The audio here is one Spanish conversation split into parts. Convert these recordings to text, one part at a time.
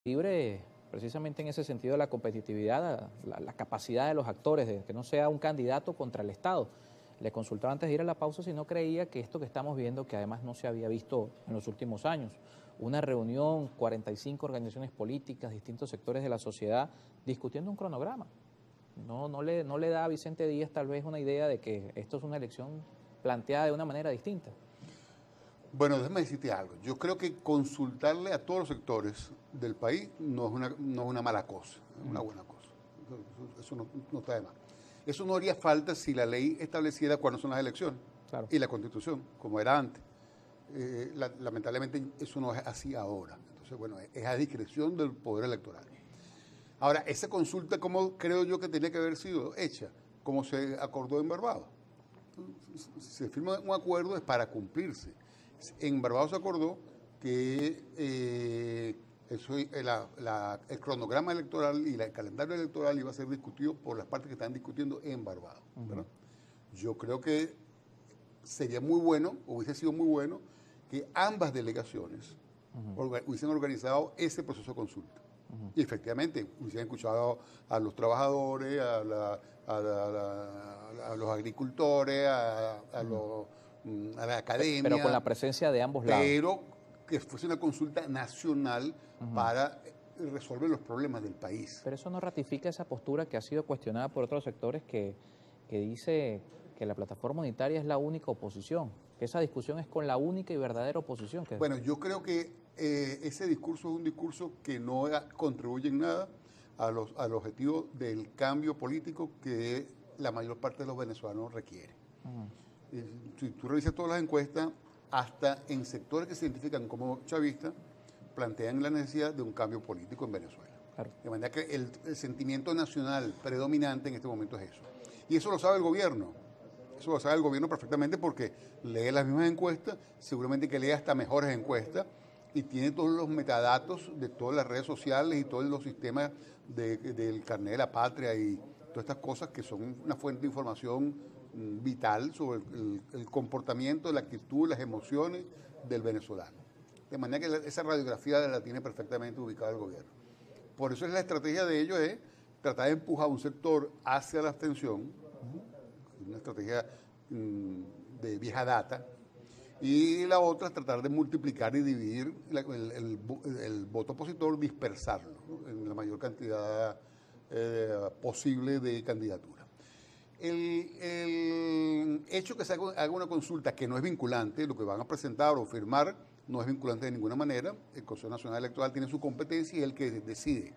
libre precisamente en ese sentido de la competitividad, la capacidad de los actores, de que no sea un candidato contra el Estado. Le consultaba antes de ir a la pausa si no creía que esto que estamos viendo, que además no se había visto en los últimos años, una reunión, 45 organizaciones políticas, distintos sectores de la sociedad, discutiendo un cronograma. No le da a Vicente Díaz tal vez una idea de que esto es una elección planteada de una manera distinta. Bueno, déjame decirte algo. Yo creo que consultarle a todos los sectores del país no es una mala cosa, es una buena cosa. Eso no está de más. Eso no haría falta si la ley estableciera cuándo son las elecciones, claro, y la Constitución, como era antes. Lamentablemente eso no es así ahora. Entonces, bueno, es a discreción del Poder Electoral. Ahora, esa consulta, ¿cómo creo yo que tenía que haber sido hecha? Como se acordó en Barbados. Si se firma un acuerdo es para cumplirse. En Barbados se acordó que el cronograma electoral y el calendario electoral iba a ser discutido por las partes que están discutiendo en Barbados, ¿verdad? Yo creo que sería muy bueno, hubiese sido muy bueno, que ambas delegaciones hubiesen organizado ese proceso de consulta. Y efectivamente, hubiesen escuchado a los trabajadores, a los agricultores, a la academia. Pero con la presencia de ambos lados. Pero que fuese una consulta nacional para resolver los problemas del país. Pero eso no ratifica esa postura que ha sido cuestionada por otros sectores que dice que la plataforma unitaria es la única oposición, que esa discusión es con la única y verdadera oposición. Bueno, yo creo que ese discurso es un discurso que no contribuye en nada al objetivo del cambio político que la mayor parte de los venezolanos requiere. Si tú revisas todas las encuestas, hasta en sectores que se identifican como chavistas, plantean la necesidad de un cambio político en Venezuela. Claro. De manera que el sentimiento nacional predominante en este momento es eso. Y eso lo sabe el gobierno. Eso lo sabe el gobierno perfectamente porque lee las mismas encuestas, seguramente que lee hasta mejores encuestas, y tiene todos los metadatos de todas las redes sociales y todos los sistemas del carnet de la patria y todas estas cosas que son una fuente de información vital sobre el comportamiento, la actitud, las emociones del venezolano. De manera que esa radiografía la tiene perfectamente ubicada el gobierno. Por eso la estrategia de ellos es tratar de empujar a un sector hacia la abstención, una estrategia de vieja data, y la otra es tratar de multiplicar y dividir el voto opositor, dispersarlo, ¿no?, en la mayor cantidad posible de candidaturas. El hecho que se haga una consulta que no es vinculante, lo que van a presentar o firmar no es vinculante de ninguna manera. El Consejo Nacional Electoral tiene su competencia y es el que decide.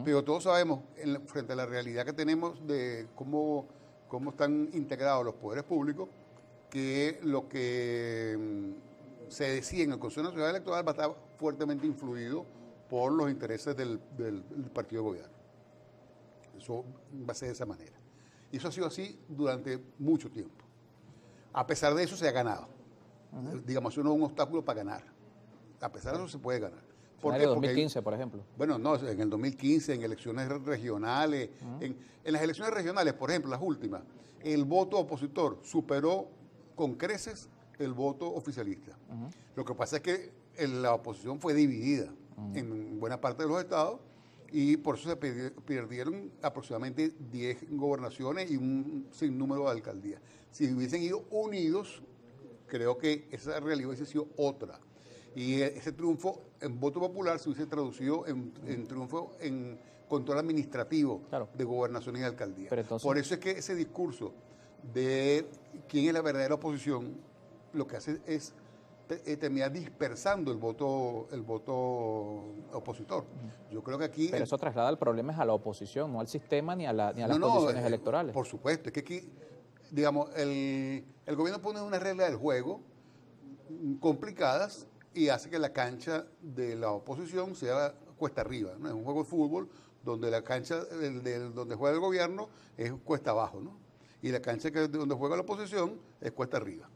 Pero todos sabemos, frente a la realidad que tenemos de cómo están integrados los poderes públicos, que lo que se decide en el Consejo Nacional Electoral va a estar fuertemente influido por los intereses del partido de gobierno. Eso va a ser de esa manera. Y eso ha sido así durante mucho tiempo. A pesar de eso se ha ganado. Digamos, eso no es un obstáculo para ganar. A pesar de eso se puede ganar. ¿Por qué? En el 2015, por ejemplo. Bueno, no, en el 2015, en elecciones regionales. En las elecciones regionales, por ejemplo, las últimas, el voto opositor superó con creces el voto oficialista. Lo que pasa es que la oposición fue dividida en buena parte de los estados y por eso se perdieron aproximadamente 10 gobernaciones y un sinnúmero de alcaldías. Si hubiesen ido unidos, creo que esa realidad hubiese sido otra. Y ese triunfo en voto popular se hubiese traducido en triunfo en control administrativo, claro, de gobernaciones y alcaldías. Entonces, por eso es que ese discurso de quién es la verdadera oposición, lo que hace es terminar dispersando el voto opositor. Yo creo que aquí... Pero eso traslada el problema a la oposición, no al sistema ni a las condiciones electorales. Por supuesto, es que aquí, digamos, el gobierno pone unas reglas del juego complicadas y hace que la cancha de la oposición sea cuesta arriba, ¿no? Es un juego de fútbol donde la cancha donde juega el gobierno es cuesta abajo, ¿no? Y la cancha donde juega la oposición es cuesta arriba.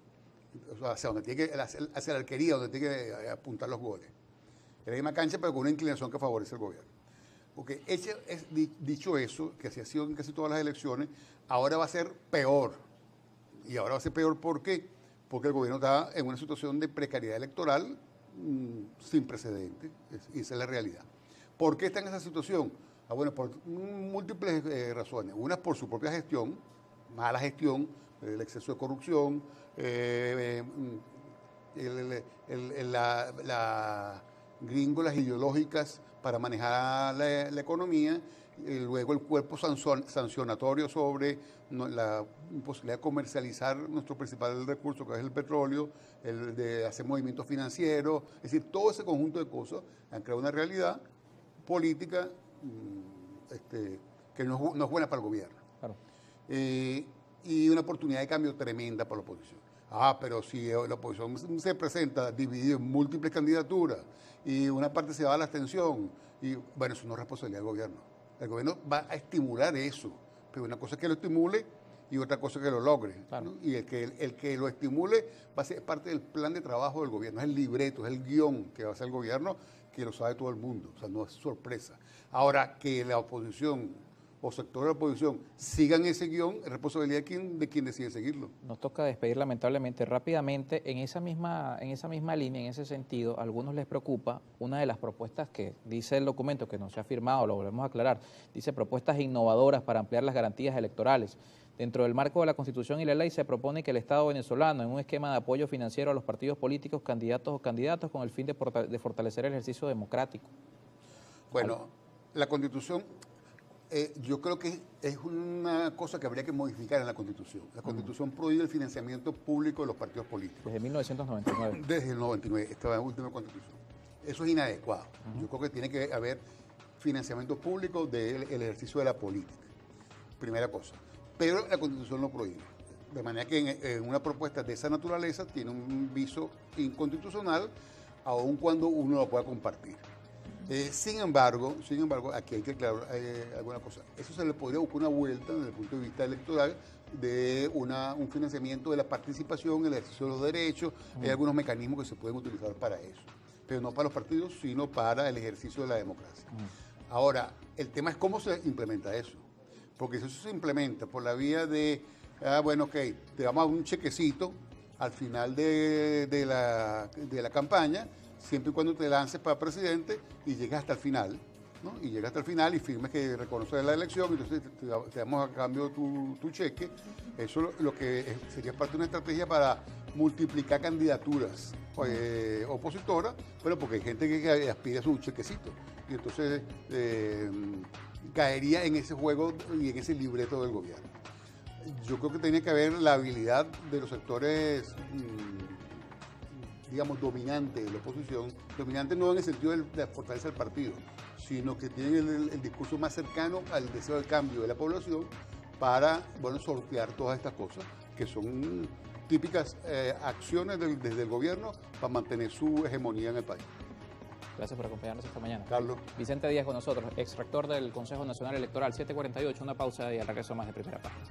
O sea, hacia donde tiene que, hacia la arquería, donde tiene que apuntar los goles. Es la misma cancha, pero con una inclinación que favorece al gobierno. Porque dicho eso, que así ha sido en casi todas las elecciones, ahora va a ser peor. Y ahora va a ser peor, ¿por qué? Porque el gobierno está en una situación de precariedad electoral sin precedentes. Y esa es la realidad. ¿Por qué está en esa situación? Bueno, por múltiples razones. Una por su propia gestión, mala gestión, el exceso de corrupción, las gringolas ideológicas para manejar la economía, y luego el cuerpo sancionatorio sobre la imposibilidad de comercializar nuestro principal recurso, que es el petróleo, el de hacer movimientos financieros, es decir, todo ese conjunto de cosas han creado una realidad política que no es buena para el gobierno. Claro. Y una oportunidad de cambio tremenda para la oposición. Pero si la oposición se presenta dividida en múltiples candidaturas y una parte se va a la abstención, y bueno, eso no es responsabilidad del gobierno. El gobierno va a estimular eso, pero una cosa es que lo estimule y otra cosa es que lo logre. Claro. ¿No? Y el que lo estimule va a ser parte del plan de trabajo del gobierno, es el libreto, es el guión que va a hacer el gobierno, que lo sabe todo el mundo, o sea, no es sorpresa. Ahora, que la oposición o sectores de la oposición sigan ese guión, es responsabilidad de quien decide seguirlo. Nos toca despedir lamentablemente rápidamente. En esa misma línea, en ese sentido, a algunos les preocupa una de las propuestas que dice el documento, que no se ha firmado, lo volvemos a aclarar, dice propuestas innovadoras para ampliar las garantías electorales. Dentro del marco de la Constitución y la ley se propone que el Estado venezolano, en un esquema de apoyo financiero a los partidos políticos, candidatos o candidatos, con el fin de fortalecer el ejercicio democrático. Bueno, la Constitución, yo creo que es una cosa que habría que modificar en la Constitución. La Constitución prohíbe el financiamiento público de los partidos políticos. Desde 1999. Desde el 99, esta es la última Constitución. Eso es inadecuado. Yo creo que tiene que haber financiamiento público del ejercicio de la política. Primera cosa. Pero la Constitución lo prohíbe. De manera que en una propuesta de esa naturaleza tiene un viso inconstitucional, aun cuando uno lo pueda compartir. Sin embargo, aquí hay que aclarar alguna cosa. Eso se le podría buscar una vuelta desde el punto de vista electoral de un financiamiento de la participación, el ejercicio de los derechos. Hay algunos mecanismos que se pueden utilizar para eso, pero no para los partidos, sino para el ejercicio de la democracia. Ahora, el tema es cómo se implementa eso, porque si eso se implementa por la vía de, bueno, ok, te damos un chequecito al final de la campaña, siempre y cuando te lances para presidente y llegas hasta el final, ¿no? Y llegas hasta el final y firmes que reconoces la elección, y entonces te damos a cambio tu cheque. Eso lo que sería parte de una estrategia para multiplicar candidaturas opositoras, pero porque hay gente que aspira a su chequecito. Y entonces caería en ese juego y en ese libreto del gobierno. Yo creo que tiene que haber la habilidad de los sectores digamos, dominante de la oposición, dominante no en el sentido de la fortaleza del partido, sino que tienen el discurso más cercano al deseo del cambio de la población para, bueno, sortear todas estas cosas, que son típicas acciones desde el gobierno para mantener su hegemonía en el país. Gracias por acompañarnos esta mañana. Carlos. Vicente Díaz con nosotros, exrector del Consejo Nacional Electoral, 7:48, una pausa y al regreso más de Primera Página.